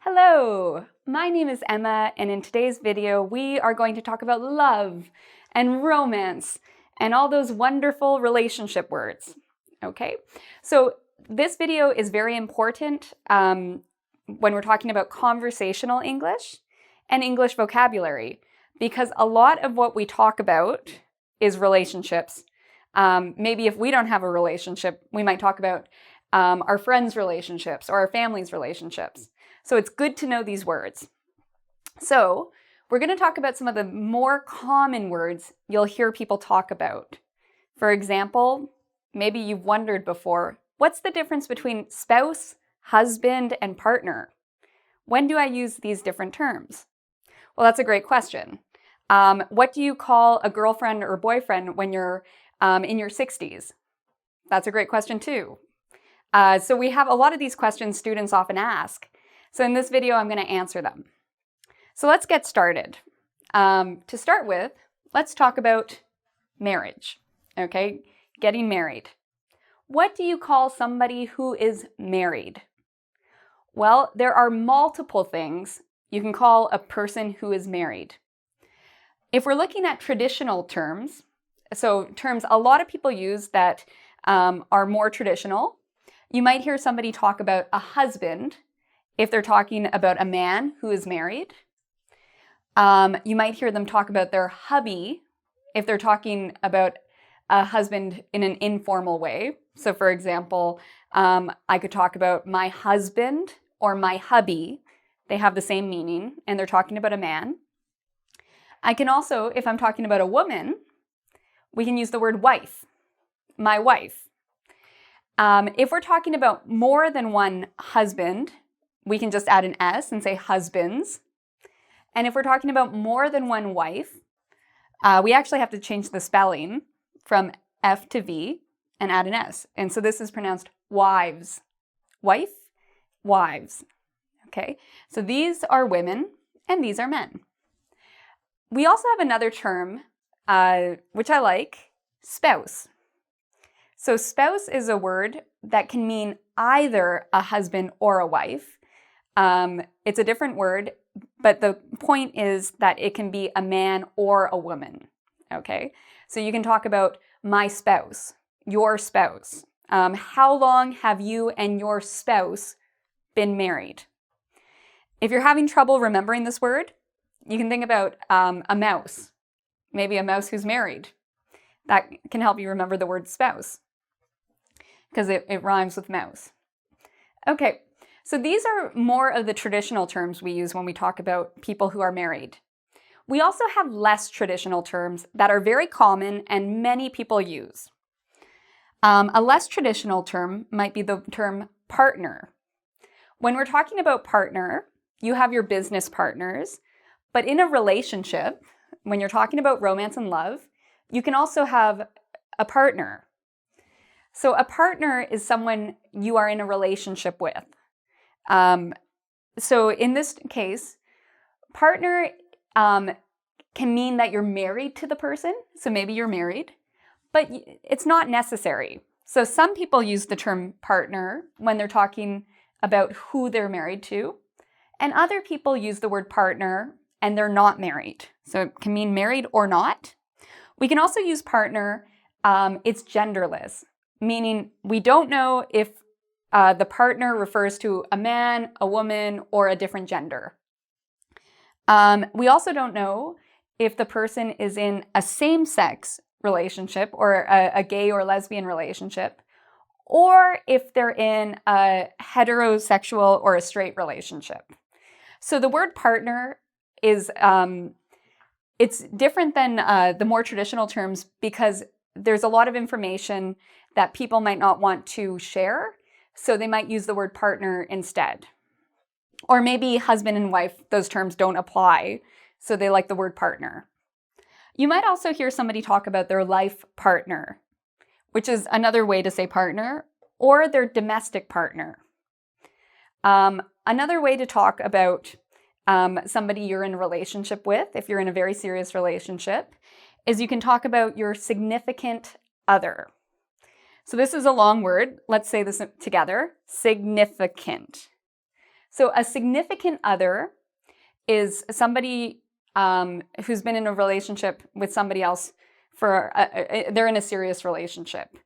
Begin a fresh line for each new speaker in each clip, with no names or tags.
Hello, my name is Emma, and in today's video we are going to talk about love and romance and all those wonderful relationship words. Okay, so this video is very important when we're talking about conversational English and English vocabulary, because a lot of what we talk about is relationships. Maybe if we don't have a relationship, we might talk about our friends' relationships or our family's relationships. So it's good to know these words. So we're going to talk about some of the more common words you'll hear people talk about. For example, maybe you've wondered before, what's the difference between spouse, husband, and partner? When do I use these different terms? Well, that's a great question. What do you call a girlfriend or boyfriend when you're in your 60s? That's a great question too. So we have a lot of these questions students often ask. So in this video, I'm going to answer them. So let's get started. To start with, let's talk about marriage, okay? Getting married. What do you call somebody who is married? Well, there are multiple things you can call a person who is married. If we're looking at traditional terms, so terms a lot of people use that are more traditional, you might hear somebody talk about a husband if they're talking about a man who is married. You might hear them talk about their hubby if they're talking about a husband in an informal way. So for example, I could talk about my husband or my hubby. They have the same meaning and they're talking about a man. I can also, if I'm talking about a woman, we can use the word wife, my wife. If we're talking about more than one husband, we can just add an S and say husbands. And if we're talking about more than one wife, we actually have to change the spelling from F to V and add an S. And so this is pronounced wives. Wife, wives. Okay, so these are women and these are men. We also have another term, which I like, spouse. So spouse is a word that can mean either a husband or a wife. It's a different word, but the point is that it can be a man or a woman, okay? So you can talk about my spouse, your spouse. How long have you and your spouse been married? If you're having trouble remembering this word, you can think about a mouse, maybe a mouse who's married. That can help you remember the word spouse because it rhymes with mouse. Okay. So these are more of the traditional terms we use when we talk about people who are married. We also have less traditional terms that are very common and many people use. A less traditional term might be the term partner. When we're talking about partner, you have your business partners, but in a relationship, when you're talking about romance and love, you can also have a partner. So a partner is someone you are in a relationship with. So in this case, partner can mean that you're married to the person. So maybe you're married, but it's not necessary. So some people use the term partner when they're talking about who they're married to, and other people use the word partner and they're not married. So it can mean married or not. We can also use partner, it's genderless, meaning we don't know if the partner refers to a man, a woman, or a different gender. We also don't know if the person is in a same-sex relationship or a gay or lesbian relationship, or if they're in a heterosexual or a straight relationship. So the word partner is, it's different than the more traditional terms because there's a lot of information that people might not want to share. So they might use the word partner instead. Or maybe husband and wife, those terms don't apply, so they like the word partner. You might also hear somebody talk about their life partner, which is another way to say partner, or their domestic partner. Another way to talk about somebody you're in a relationship with, if you're in a very serious relationship, is you can talk about your significant other. So this is a long word. Let's say this together. Significant. So a significant other is somebody who's been in a relationship with somebody else they're in a serious relationship.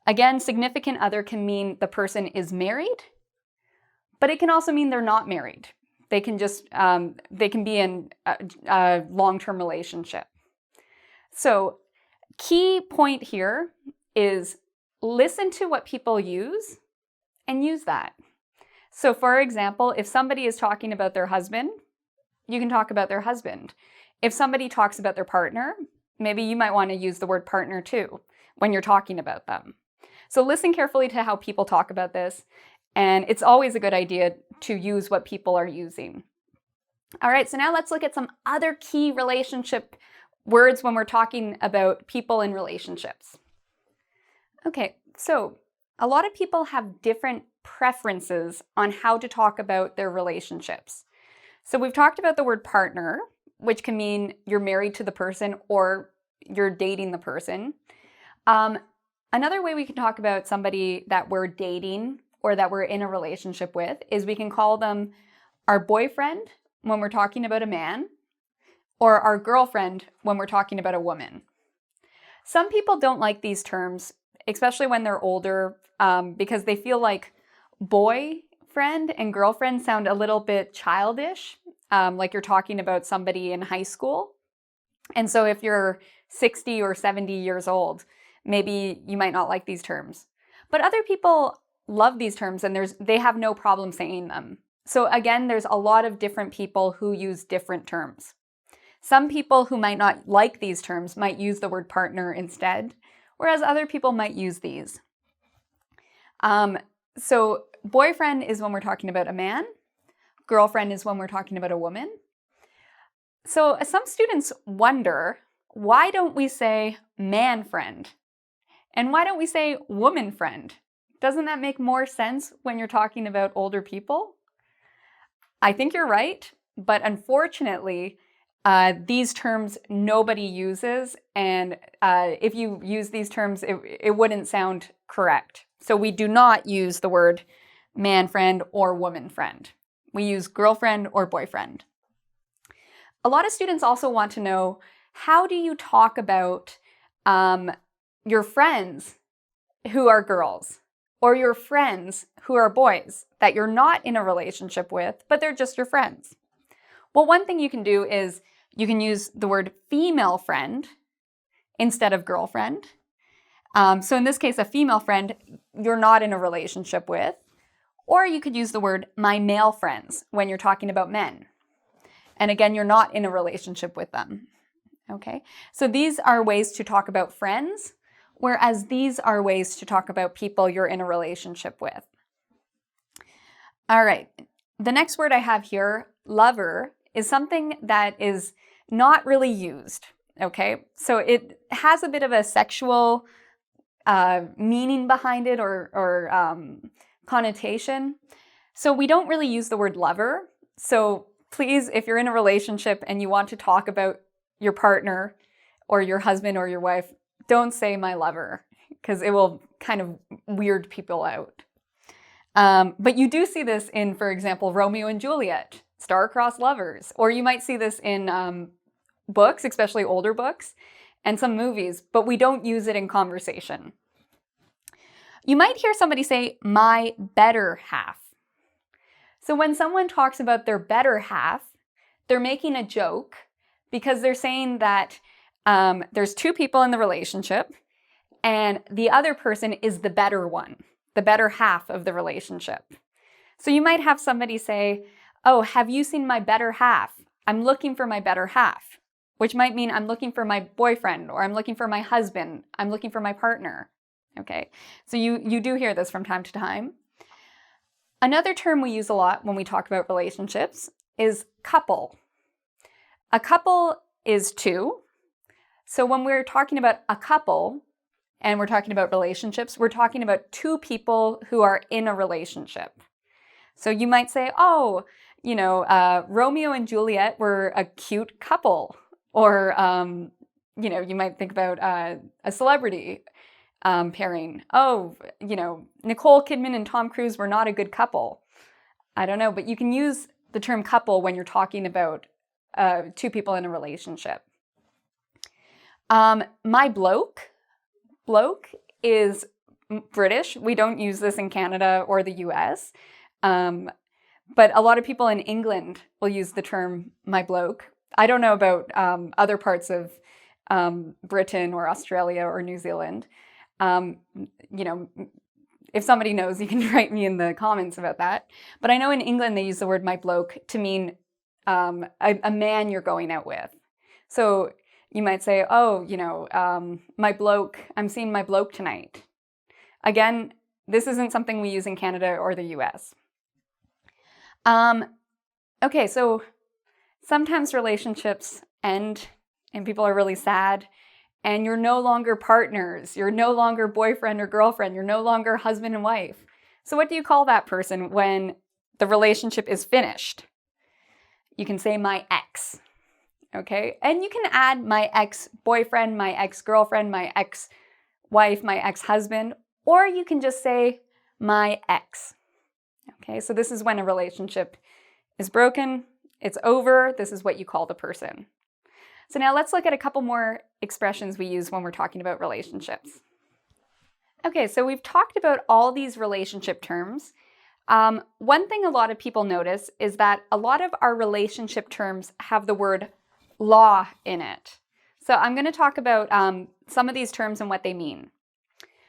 Again, significant other can mean the person is married, but it can also mean they're not married. They can be in a long-term relationship. So key point here is listen to what people use and use that. So for example, if somebody is talking about their husband, you can talk about their husband. If somebody talks about their partner, maybe you might want to use the word partner too when you're talking about them. So listen carefully to how people talk about this, and it's always a good idea to use what people are using. All right, so now let's look at some other key relationship words when we're talking about people in relationships. Okay, so a lot of people have different preferences on how to talk about their relationships. So we've talked about the word partner, which can mean you're married to the person or you're dating the person. Another way we can talk about somebody that we're dating or that we're in a relationship with is we can call them our boyfriend when we're talking about a man, or our girlfriend when we're talking about a woman. Some people don't like these terms, especially when they're older, because they feel like boyfriend and girlfriend sound a little bit childish, like you're talking about somebody in high school. And so if you're 60 or 70 years old, maybe you might not like these terms. But other people love these terms and they have no problem saying them. So again, there's a lot of different people who use different terms. Some people who might not like these terms might use the word partner instead, whereas other people might use these. So boyfriend is when we're talking about a man. Girlfriend is when we're talking about a woman. So some students wonder, why don't we say man friend? And why don't we say woman friend? Doesn't that make more sense when you're talking about older people? I think you're right, but unfortunately, these terms nobody uses, and if you use these terms, it wouldn't sound correct. So we do not use the word man friend or woman friend. We use girlfriend or boyfriend. A lot of students also want to know, how do you talk about your friends who are girls or your friends who are boys that you're not in a relationship with, but they're just your friends? Well, one thing you can do is you can use the word female friend instead of girlfriend. So in this case, a female friend you're not in a relationship with. Or you could use the word my male friends when you're talking about men. And again, you're not in a relationship with them. Okay, so these are ways to talk about friends, whereas these are ways to talk about people you're in a relationship with. All right, the next word I have here, lover, is something that is not really used. Okay, so it has a bit of a sexual meaning behind it or connotation. So we don't really use the word lover. So please, if you're in a relationship and you want to talk about your partner or your husband or your wife, don't say my lover, because it will kind of weird people out. But you do see this in, for example, Romeo and Juliet, star-crossed lovers, or you might see this in books, especially older books, and some movies, but we don't use it in conversation. You might hear somebody say, my better half. So when someone talks about their better half, they're making a joke because they're saying that there's two people in the relationship and the other person is the better one, the better half of the relationship. So you might have somebody say, oh, have you seen my better half? I'm looking for my better half, which might mean I'm looking for my boyfriend, or I'm looking for my husband, I'm looking for my partner. Okay, so you do hear this from time to time. Another term we use a lot when we talk about relationships is couple. A couple is two. So when we're talking about a couple and we're talking about relationships, we're talking about two people who are in a relationship. So you might say, oh, Romeo and Juliet were a cute couple. Or, you might think about a celebrity pairing. Oh, Nicole Kidman and Tom Cruise were not a good couple. I don't know, but you can use the term couple when you're talking about two people in a relationship. My bloke is British. We don't use this in Canada or the US. But a lot of people in England will use the term my bloke. I don't know about other parts of Britain or Australia or New Zealand. If somebody knows, you can write me in the comments about that. But I know in England they use the word my bloke to mean a man you're going out with. So you might say, oh, my bloke, I'm seeing my bloke tonight. Again, this isn't something we use in Canada or the US. Okay, so sometimes relationships end and people are really sad and you're no longer partners, you're no longer boyfriend or girlfriend, you're no longer husband and wife. So what do you call that person when the relationship is finished? You can say my ex, okay? And you can add my ex-boyfriend, my ex-girlfriend, my ex-wife, my ex-husband, or you can just say my ex. Okay, so this is when a relationship is broken, it's over, this is what you call the person. So now let's look at a couple more expressions we use when we're talking about relationships. Okay, so we've talked about all these relationship terms. One thing a lot of people notice is that a lot of our relationship terms have the word law in it. So I'm going to talk about some of these terms and what they mean.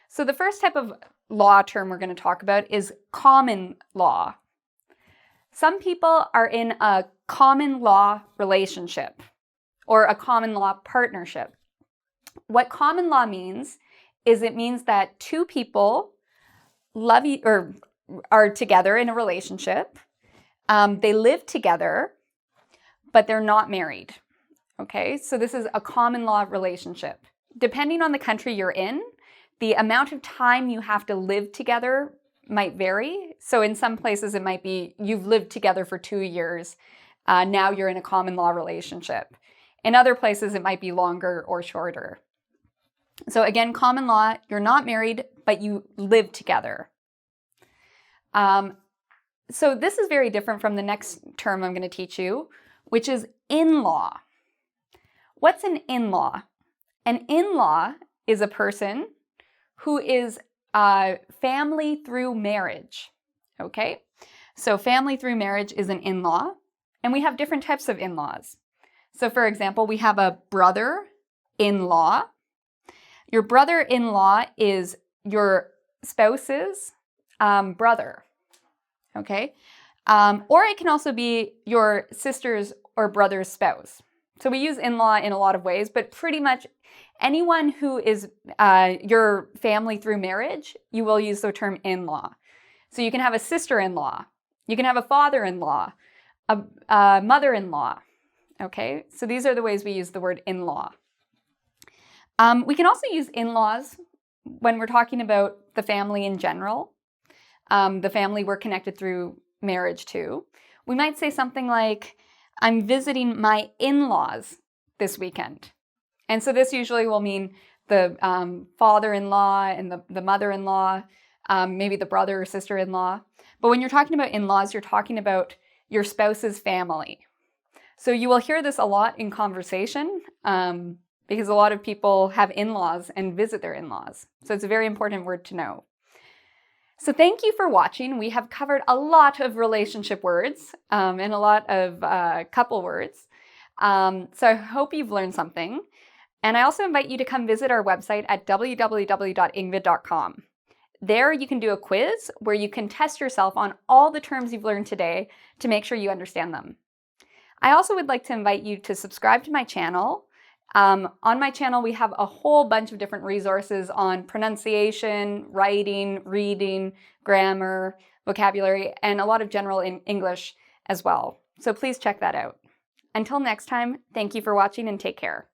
So the first type of law term we're going to talk about is common law. Some people are in a common law relationship or a common law partnership. What common law means is it means that two people love or are together in a relationship. They live together, but they're not married. Okay, so this is a common law relationship. Depending on the country you're in, the amount of time you have to live together might vary. So in some places it might be you've lived together for 2 years, now you're in a common law relationship. In other places it might be longer or shorter. So again, common law, you're not married, but you live together. So this is very different from the next term I'm going to teach you, which is in-law. What's an in-law? An in-law is a person who is family through marriage, okay? So family through marriage is an in-law, and we have different types of in-laws. So for example, we have a brother-in-law. Your brother-in-law is your spouse's brother, okay? Or it can also be your sister's or brother's spouse. So we use in-law in a lot of ways, but pretty much anyone who is your family through marriage, you will use the term in-law. So you can have a sister-in-law, you can have a father-in-law, a mother-in-law, okay? So these are the ways we use the word in-law. We can also use in-laws when we're talking about the family in general, the family we're connected through marriage to. We might say something like, I'm visiting my in-laws this weekend. And so this usually will mean the father-in-law and the mother-in-law, maybe the brother or sister-in-law. But when you're talking about in-laws, you're talking about your spouse's family. So you will hear this a lot in conversation because a lot of people have in-laws and visit their in-laws. So it's a very important word to know. So thank you for watching. We have covered a lot of relationship words and a lot of couple words. So I hope you've learned something. And I also invite you to come visit our website at www.engvid.com. There you can do a quiz where you can test yourself on all the terms you've learned today to make sure you understand them. I also would like to invite you to subscribe to my channel. On my channel, we have a whole bunch of different resources on pronunciation, writing, reading, grammar, vocabulary, and a lot of general English as well. So please check that out. Until next time, thank you for watching and take care.